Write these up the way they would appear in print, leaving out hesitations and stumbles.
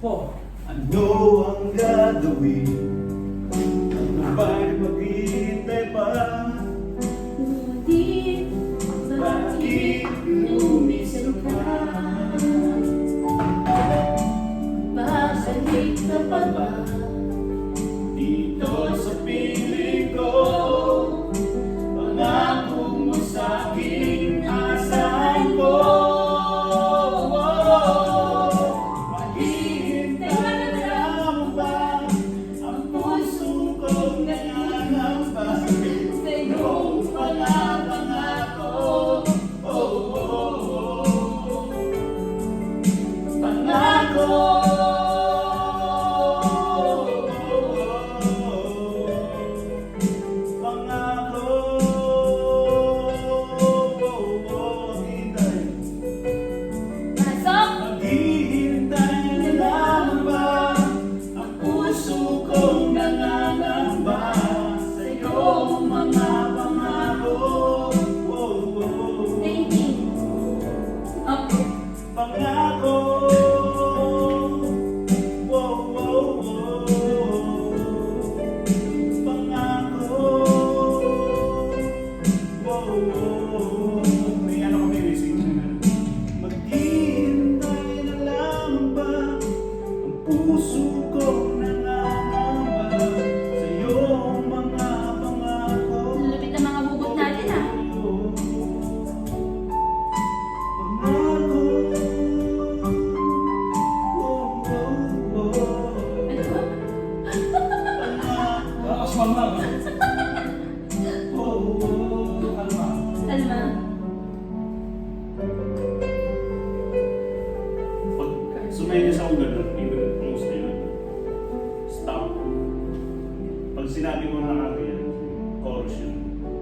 Po. Ano ang gagawin? Ano ba'y maghihintay pa? Ngunit Bakit lumisan ka? babalik ka pa ba? Dito sa piling ko, pangako mo sa'king asahan ko. Maghihintay na mo ba? Ang puso kong nangangamba sa iyong mga pangako. Oh, oh, oh. Pangako. Pasok! Maghihintay na lamang ba? Ang puso kong nangangamba sa iyong mga pangako. Thinking. Okay. Pangako. Pangako. May ano kami racing. Maghihintay na lamang ba? Ang puso kong nangangamba sa iyong mga pangako. Lulupit ang mga hugot natin ah. Lakas mama. Kalma. Alma. Pag sumenyas ako gano'n, even close na yun, stop. Pag sinabi mo na kami yan, chorus yun.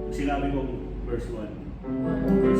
Pag sinabi ko verse 1, verse